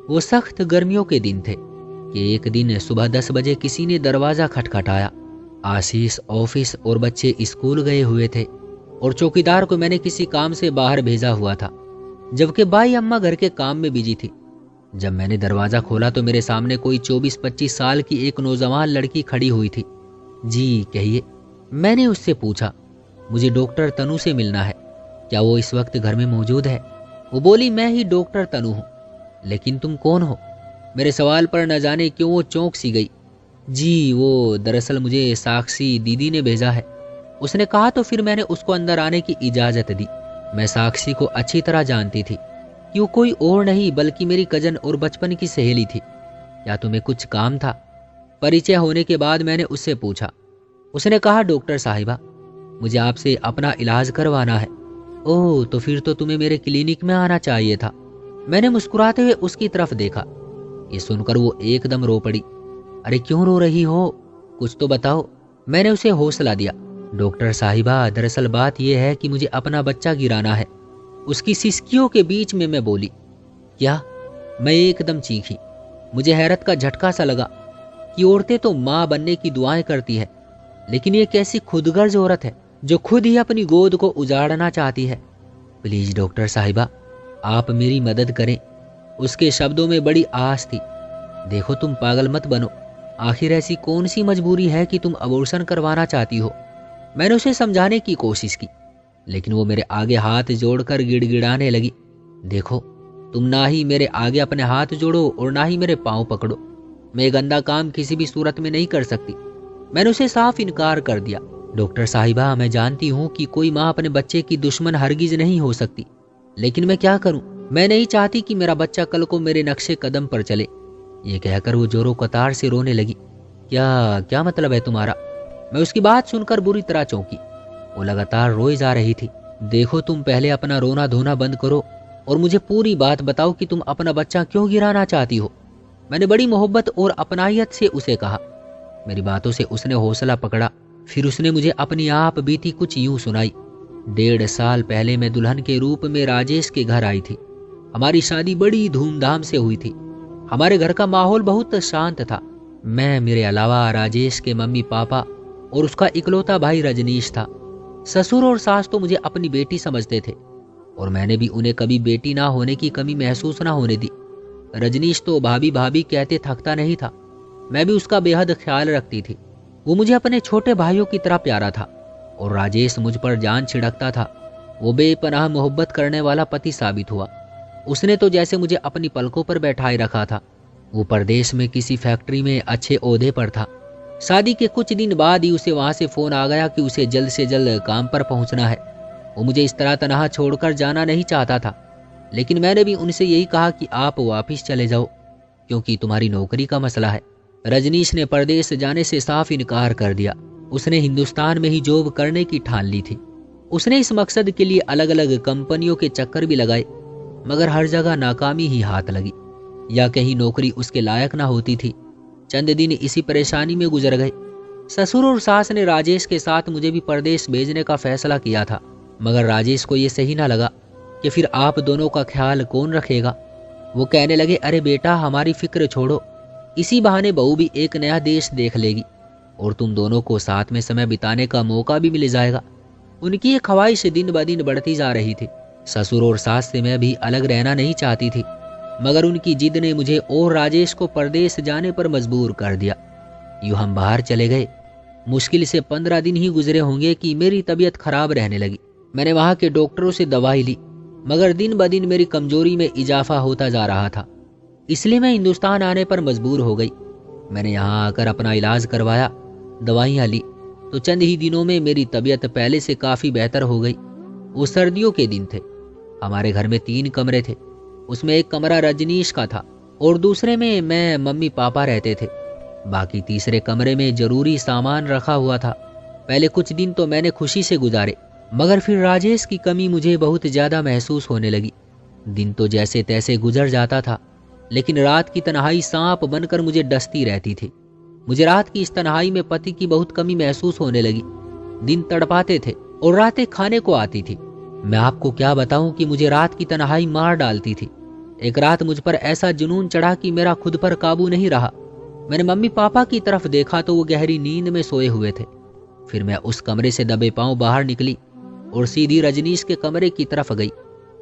वो सख्त गर्मियों के दिन थे कि एक दिन सुबह 10 बजे किसी ने दरवाज़ा खटखटाया। आशीष ऑफिस और बच्चे स्कूल गए हुए थे और चौकीदार को मैंने किसी काम से बाहर भेजा हुआ था, जबकि बाई अम्मा घर के काम में बिजी थी। जब मैंने दरवाज़ा खोला तो मेरे सामने कोई 24-25 साल की एक नौजवान लड़की खड़ी हुई थी। जी कहिए, मैंने उससे पूछा। मुझे डॉक्टर तनु से मिलना है, क्या वो इस वक्त घर में मौजूद है? वो बोली, मैं ही डॉक्टर तनु हूँ। लेकिन तुम कौन हो? मेरे सवाल पर न जाने क्यों वो चौंक सी गई। जी वो दरअसल मुझे साक्षी दीदी ने भेजा है, उसने कहा। तो फिर मैंने उसको अंदर आने की इजाज़त दी। मैं साक्षी को अच्छी तरह जानती थी कि वो कोई और नहीं बल्कि मेरी कजन और बचपन की सहेली थी। क्या तुम्हें कुछ काम था? परिचय होने के बाद मैंने उससे पूछा। उसने कहा, डॉक्टर साहिबा, मुझे आपसे अपना इलाज करवाना है। ओह, तो फिर तो तुम्हें मेरे क्लिनिक में आना चाहिए था। मैंने मुस्कुराते हुए उसकी तरफ देखा। ये सुनकर वो एकदम रो पड़ी। अरे क्यों रो रही हो, कुछ तो बताओ। मैंने उसे हौसला दिया। डॉक्टर साहिबा, दरअसल बात यह है कि मुझे अपना बच्चा गिराना है। उसकी सिसकियों के बीच में मैं बोली। क्या? मैं एकदम चीखी। मुझे हैरत का झटका सा लगा कि औरतें तो माँ बनने की दुआएं करती है, लेकिन ये कैसी खुदगर्ज औरत है जो खुद ही अपनी गोद को उजाड़ना चाहती है। प्लीज डॉक्टर साहिबा, आप मेरी मदद करें। उसके शब्दों में बड़ी आस थी। देखो, तुम पागल मत बनो। आखिर ऐसी कौन सी मजबूरी है कि तुम अबॉर्शन करवाना चाहती हो? मैंने उसे समझाने की कोशिश की, लेकिन वो मेरे आगे हाथ जोड़कर गिड़गिड़ाने लगी। देखो, तुम ना ही मेरे आगे अपने हाथ जोड़ो और ना ही मेरे पांव पकड़ो। मैं ये गंदा काम किसी भी सूरत में नहीं कर सकती। मैंने उसे साफ इनकार कर दिया। डॉक्टर साहिबा, मैं जानती हूँ कि कोई माँ अपने बच्चे की दुश्मन हरगिज नहीं हो सकती, लेकिन मैं क्या करूँ? मैं नहीं चाहती कि मेरा बच्चा कल को मेरे नक्शे कदम पर चले। ये कहकर वो जोरों कतार से रोने लगी। क्या क्या मतलब है तुम्हारा? मैं उसकी बात सुनकर बुरी तरह चौंकी। वो लगातार रोई जा रही थी। देखो, तुम पहले अपना रोना धोना बंद करो और मुझे पूरी बात बताओ कि तुम अपना बच्चा क्यों गिराना चाहती हो। मैंने बड़ी मोहब्बत और अपनायत से उसे कहा। मेरी बातों से उसने हौसला पकड़ा। फिर उसने मुझे अपनी आप बीती कुछ यूं सुनाई। 1.5 साल पहले मैं दुल्हन के रूप में राजेश के घर आई थी। हमारी शादी बड़ी धूमधाम से हुई थी। हमारे घर का माहौल बहुत शांत था। मैं, मेरे अलावा राजेश के मम्मी पापा और उसका इकलौता भाई रजनीश था। ससुर और सास तो मुझे अपनी बेटी समझते थे और मैंने भी उन्हें कभी बेटी ना होने की कमी महसूस ना होने दी। रजनीश तो भाभी भाभी कहते थकता नहीं था। मैं भी उसका बेहद ख्याल रखती थी। वो मुझे अपने छोटे भाइयों की तरह प्यारा था और राजेश मुझ पर जान छिड़कता था। वो बेपनाह मोहब्बत करने वाला पति साबित हुआ। उसने तो जैसे मुझे अपनी पलकों पर बैठाए रखा था। वो परदेश में किसी फैक्ट्री में अच्छे ओहदे पर था। शादी के कुछ दिन बाद ही उसे वहां से फोन आ गया कि उसे जल्द से जल्द काम पर पहुंचना है। वो मुझे इस तरह तनहा छोड़कर जाना नहीं चाहता था, लेकिन मैंने भी उनसे यही कहा कि आप वापिस चले जाओ, क्योंकि तुम्हारी नौकरी का मसला है। रजनीश ने परदेश जाने से साफ इनकार कर दिया। उसने हिंदुस्तान में ही जॉब करने की ठान ली थी। उसने इस मकसद के लिए अलग अलग कंपनियों के चक्कर भी लगाए, मगर हर जगह नाकामी ही हाथ लगी, या कहीं नौकरी उसके लायक ना होती थी। चंद दिन इसी परेशानी में गुजर गए। ससुर और सास ने राजेश के साथ मुझे भी परदेश भेजने का फैसला किया था, मगर राजेश को यह सही ना लगा कि फिर आप दोनों का ख्याल कौन रखेगा। वो कहने लगे, अरे बेटा, हमारी फिक्र छोड़ो, इसी बहाने बहू भी एक नया देश देख लेगी और तुम दोनों को साथ में समय बिताने का मौका भी मिल जाएगा। उनकी ये ख्वाहिश दिन ब दिन बढ़ती जा रही थी। ससुर और सास से मैं भी अलग रहना नहीं चाहती थी, मगर उनकी जिद ने मुझे और राजेश को परदेश जाने पर मजबूर कर दिया। यूं हम बाहर चले गए। मुश्किल से 15 दिन ही गुजरे होंगे कि मेरी तबीयत खराब रहने लगी। मैंने वहां के डॉक्टरों से दवाई ली, मगर दिन ब दिन मेरी कमजोरी में इजाफा होता जा रहा था। इसलिए मैं हिंदुस्तान आने पर मजबूर हो गई। मैंने यहाँ आकर अपना इलाज करवाया, दवाइयाँ ली, तो चंद ही दिनों में मेरी तबीयत पहले से काफ़ी बेहतर हो गई। वो सर्दियों के दिन थे। हमारे घर में 3 कमरे थे। उसमें एक कमरा रजनीश का था और दूसरे में मैं, मम्मी पापा रहते थे। बाकी तीसरे कमरे में जरूरी सामान रखा हुआ था। पहले कुछ दिन तो मैंने खुशी से गुजारे, मगर फिर राजेश की कमी मुझे बहुत ज़्यादा महसूस होने लगी। दिन तो जैसे तैसे गुजर जाता था, लेकिन रात की तन्हाई सांप बनकर मुझे डसती रहती थी। मुझे रात की इस तन्हाई में पति की बहुत कमी महसूस होने लगी। दिन तड़पाते थे और रातें खाने को आती थी। मैं आपको क्या बताऊं कि मुझे रात की तन्हाई मार डालती थी। एक रात मुझ पर ऐसा जुनून चढ़ा कि मेरा खुद पर काबू नहीं रहा। मैंने मम्मी पापा की तरफ देखा तो वो गहरी नींद में सोए हुए थे। फिर मैं उस कमरे से दबे पांव बाहर निकली और सीधी रजनीश के कमरे की तरफ गई।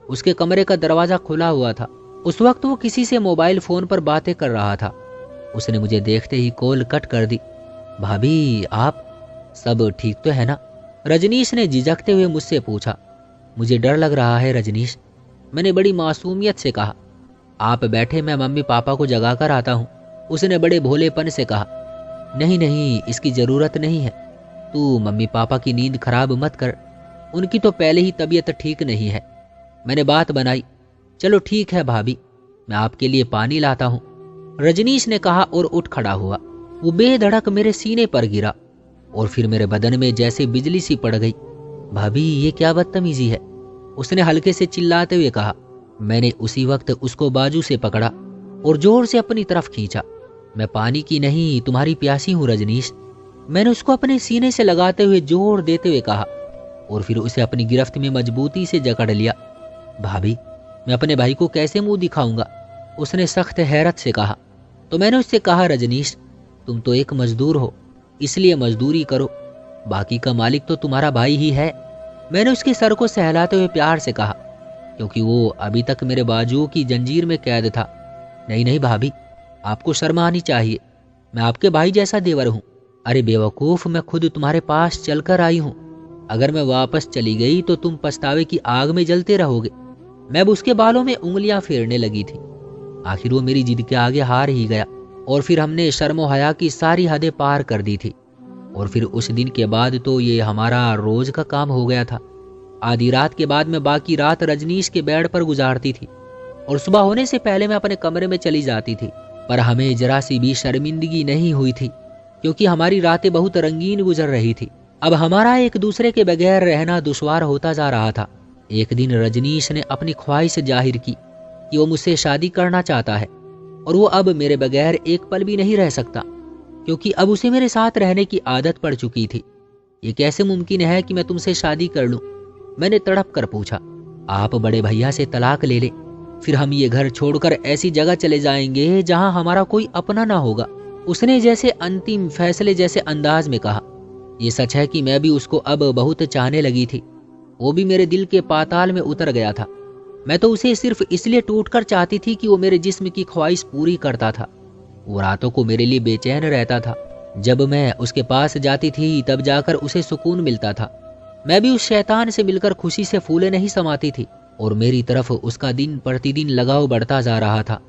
उसके कमरे का दरवाजा खुला हुआ था। उस वक्त वो किसी से मोबाइल फोन पर बातें कर रहा था। उसने मुझे देखते ही कॉल कट कर दी। भाभी, आप सब ठीक तो है ना? रजनीश ने झिझकते हुए मुझसे पूछा। मुझे डर लग रहा है रजनीश, मैंने बड़ी मासूमियत से कहा। आप बैठे, मैं मम्मी पापा को जगा कर आता हूँ, उसने बड़े भोलेपन से कहा। नहीं नहीं, इसकी जरूरत नहीं है, तू मम्मी पापा की नींद खराब मत कर, उनकी तो पहले ही तबीयत ठीक नहीं है। मैंने बात बनाई। चलो ठीक है भाभी, मैं आपके लिए पानी लाता हूँ, रजनीश ने कहा और उठ खड़ा हुआ। वो बेधड़क मेरे सीने पर गिरा और फिर मेरे बदन में जैसे बिजली सी पड़ गई। भाभी, ये क्या बदतमीजी है, उसने हल्के से चिल्लाते हुए कहा। मैंने उसी वक्त उसको बाजू से पकड़ा और जोर से अपनी तरफ खींचा। मैं पानी की नहीं, तुम्हारी प्यासी हूं रजनीश, मैंने उसको अपने सीने से लगाते हुए जोर देते हुए कहा और फिर उसे अपनी गिरफ्त में मजबूती से जकड़ लिया। भाभी, मैं अपने भाई को कैसे मुंह दिखाऊंगा, उसने सख्त हैरत से कहा। तो मैंने उससे कहा, रजनीश, तुम तो एक मजदूर हो, इसलिए मजदूरी करो, बाकी का मालिक तो तुम्हारा भाई ही है। मैंने उसके सर को सहलाते हुए प्यार से कहा, क्योंकि वो अभी तक मेरे बाजुओं की जंजीर में कैद था। नहीं नहीं भाभी, आपको शर्म आनी चाहिए, मैं आपके भाई जैसा देवर हूँ। अरे बेवकूफ, मैं खुद तुम्हारे पास चलकर आई हूँ, अगर मैं वापस चली गई तो तुम पछतावे की आग में जलते रहोगे। मैं अब उसके बालों में उंगलियां फेरने लगी थी। आखिर वो मेरी जिद के आगे हार ही गया और फिर हमने शर्म हया की सारी हदें पार कर दी थी। और फिर उस दिन के बाद तो ये हमारा रोज का काम हो गया था। आधी रात के बाद मैं बाकी रात रजनीश के बेड पर गुजारती थी और सुबह होने से पहले मैं अपने कमरे में चली जाती थी। पर हमें जरा सी भी शर्मिंदगी नहीं हुई थी, क्योंकि हमारी रातें बहुत रंगीन गुजर रही थी। अब हमारा एक दूसरे के बगैर रहना दुश्वार होता जा रहा था। एक दिन रजनीश ने अपनी ख्वाहिश जाहिर की कि वो मुझसे शादी करना चाहता है और वो अब मेरे बगैर एक पल भी नहीं रह सकता, क्योंकि अब उसे मेरे साथ रहने की आदत पड़ चुकी थी। ये कैसे मुमकिन है कि मैं तुमसे शादी कर लूं? मैंने तड़प कर पूछा। आप बड़े भैया से तलाक ले ले, फिर हम ये घर छोड़कर ऐसी जगह चले जाएंगे जहां हमारा कोई अपना ना होगा, उसने जैसे अंतिम फैसले जैसे अंदाज में कहा। ये सच है कि मैं भी उसको अब बहुत चाहने लगी थी। वो भी मेरे दिल के पाताल में उतर गया था। मैं तो उसे सिर्फ इसलिए टूटकर चाहती थी कि वो मेरे जिस्म की ख्वाहिश पूरी करता था। वो रातों को मेरे लिए बेचैन रहता था। जब मैं उसके पास जाती थी तब जाकर उसे सुकून मिलता था। मैं भी उस शैतान से मिलकर खुशी से फूले नहीं समाती थी और मेरी तरफ उसका दिन प्रतिदिन लगाव बढ़ता जा रहा था।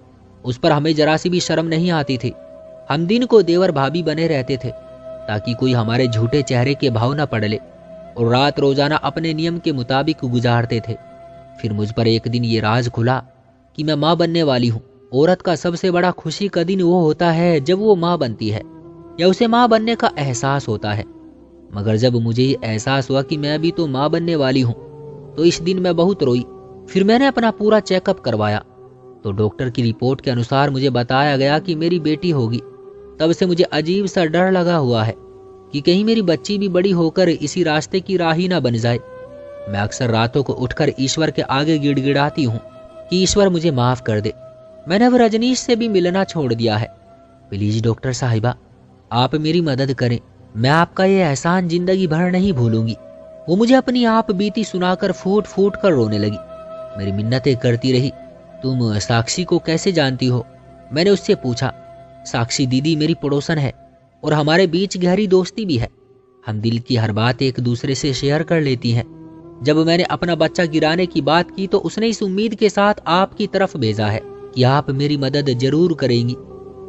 उस पर हमें जरा सी भी शर्म नहीं आती थी। हम दिन को देवर भाभी बने रहते थे ताकि कोई हमारे झूठे चेहरे के भाव न पड़ ले, और रात रोजाना अपने नियम के मुताबिक गुजारते थे। फिर मुझ पर एक दिन ये राज खुला कि मैं माँ बनने वाली हूँ। औरत का सबसे बड़ा खुशी का दिन वो होता है जब वो माँ बनती है या उसे माँ बनने का एहसास होता है। मगर जब मुझे ये एहसास हुआ कि मैं भी तो माँ बनने वाली हूँ तो इस दिन मैं बहुत रोई। फिर मैंने अपना पूरा चेकअप करवाया तो डॉक्टर की रिपोर्ट के अनुसार मुझे बताया गया कि मेरी बेटी होगी। तब से मुझे अजीब सा डर लगा हुआ है कि कहीं मेरी बच्ची भी बड़ी होकर इसी रास्ते की राही ना बन जाए। मैं अक्सर रातों को उठकर ईश्वर के आगे गिड़गिड़ाती हूँ कि ईश्वर मुझे माफ कर दे। मैंने अब रजनीश से भी मिलना छोड़ दिया है। प्लीज डॉक्टर साहिबा, आप मेरी मदद करें, मैं आपका ये एहसान जिंदगी भर नहीं भूलूंगी। वो मुझे अपनी आप बीती सुनाकर फूट फूट कर रोने लगी। मेरी मिन्नतें करती रही। तुम साक्षी को कैसे जानती हो? मैंने उससे पूछा। साक्षी दीदी मेरी पड़ोसन है और हमारे बीच गहरी दोस्ती भी है। हम दिल की हर बात एक दूसरे से शेयर कर लेती हैं। जब मैंने अपना बच्चा गिराने की बात की तो उसने इस उम्मीद के साथ आपकी तरफ भेजा है कि आप मेरी मदद जरूर करेंगी।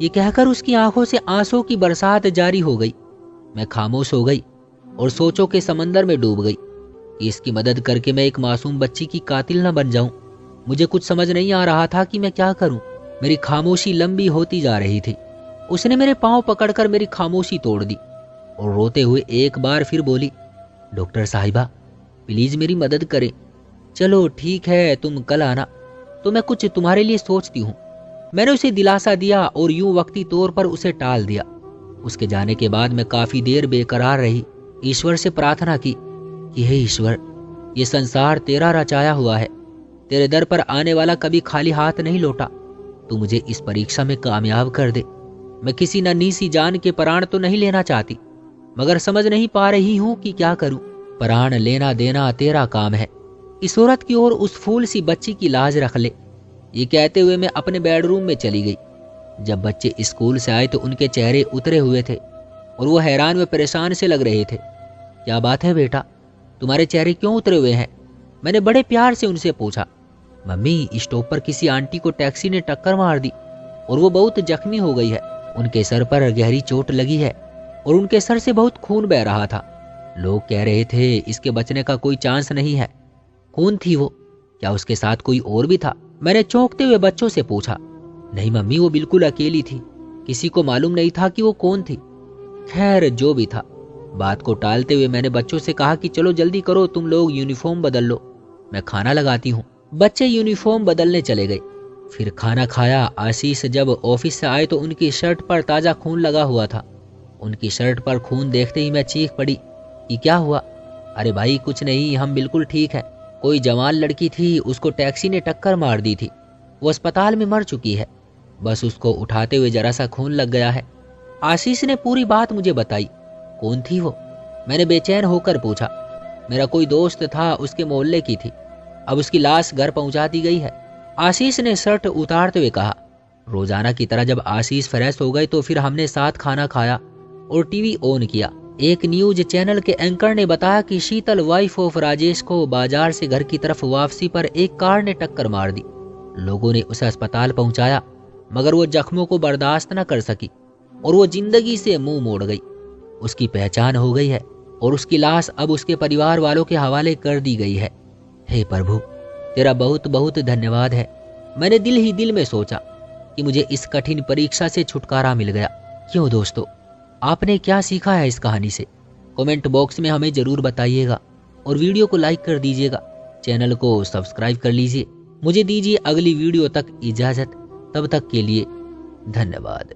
ये कहकर उसकी आंखों से आंसू की बरसात जारी हो गई। मैं खामोश हो गई और सोचों के समंदर में डूब गई कि इसकी मदद करके मैं एक मासूम बच्ची की कातिल न बन जाऊं। मुझे कुछ समझ नहीं आ रहा था कि मैं क्या करूं। मेरी खामोशी लंबी होती जा रही थी। उसने मेरे पांव पकड़कर मेरी खामोशी तोड़ दी और रोते हुए एक बार फिर बोली, डॉक्टर साहिबा प्लीज मेरी मदद करें। चलो ठीक है, तुम कल आना तो मैं कुछ तुम्हारे लिए सोचती हूँ। मैंने उसे दिलासा दिया और यूं वक्ती तौर पर उसे टाल दिया। उसके जाने के बाद मैं काफी देर बेकरार रही। ईश्वर से प्रार्थना की कि हे ईश्वर, ये संसार तेरा रचाया हुआ है, तेरे दर पर आने वाला कभी खाली हाथ नहीं लौटा। तू मुझे इस परीक्षा में कामयाब कर दे। मैं किसी नन्ही सी जान के प्राण तो नहीं लेना चाहती, मगर समझ नहीं पा रही हूं कि क्या करूं। प्राण लेना देना तेरा काम है। इस औरत की ओर उस फूल सी बच्ची की लाज रख ले। ये कहते हुए मैं अपने बेडरूम में चली गई। जब बच्चे स्कूल से आए तो उनके चेहरे उतरे हुए थे और वो हैरान व परेशान से लग रहे थे। क्या बात है बेटा, तुम्हारे चेहरे क्यों उतरे हुए हैं? मैंने बड़े प्यार से उनसे पूछा। मम्मी, स्टॉप पर किसी आंटी को टैक्सी ने टक्कर मार दी और वो बहुत जख्मी हो गई है। उनके सर पर गहरी चोट लगी है और उनके सर से बहुत खून बह रहा था। लोग कह रहे थे इसके बचने का कोई चांस नहीं है। कौन थी वो? क्या उसके साथ कोई और भी था? मैंने चौंकते हुए बच्चों से पूछा। नहीं मम्मी, वो बिल्कुल अकेली थी। किसी को मालूम नहीं था कि वो कौन थी। खैर, जो भी था। बात को टालते हुए मैंने बच्चों से कहा कि चलो जल्दी करो, तुम लोग यूनिफॉर्म बदल लो, मैं खाना लगाती हूँ। बच्चे यूनिफॉर्म बदलने चले गए। फिर खाना खाया। आशीष जब ऑफिस से आए तो उनकी शर्ट पर ताजा खून लगा हुआ था। उनकी शर्ट पर खून देखते ही मैं चीख पड़ी कि क्या हुआ? अरे भाई कुछ नहीं, हम बिल्कुल ठीक है। कोई जवान लड़की थी, उसको टैक्सी ने टक्कर मार दी थी। वो अस्पताल में मर चुकी है। बस उसको उठाते हुए जरा सा खून लग गया है। आशीष ने पूरी बात मुझे बताई। कौन थी वो? मैंने बेचैन होकर पूछा। मेरा कोई दोस्त था, उसके मोहल्ले की थी। अब उसकी लाश घर पहुंचा दी गई है। आशीष ने शर्ट उतारते हुए कहा। रोजाना की तरह जब आशीष फ्रेश हो गए तो फिर हमने साथ खाना खाया और टीवी ऑन किया। एक न्यूज चैनल के एंकर ने बताया कि शीतल, वाइफ ऑफ राजेश, को बाजार से घर की तरफ वापसी पर एक कार ने टक्कर मार दी। लोगों ने उसे अस्पताल पहुंचाया, मगर वो जख्मों को बर्दाश्त न कर सकी और वो जिंदगी से मुंह मोड़ गई। उसकी पहचान हो गई है और उसकी लाश अब उसके परिवार वालों के हवाले कर दी गई है। हे प्रभु, तेरा बहुत बहुत धन्यवाद है। मैंने दिल ही दिल में सोचा कि मुझे इस कठिन परीक्षा से छुटकारा मिल गया। क्यों दोस्तों, आपने क्या सीखा है इस कहानी से? कमेंट बॉक्स में हमें जरूर बताइएगा और वीडियो को लाइक कर दीजिएगा। चैनल को सब्सक्राइब कर लीजिए। मुझे दीजिए अगली वीडियो तक इजाजत। तब तक के लिए धन्यवाद।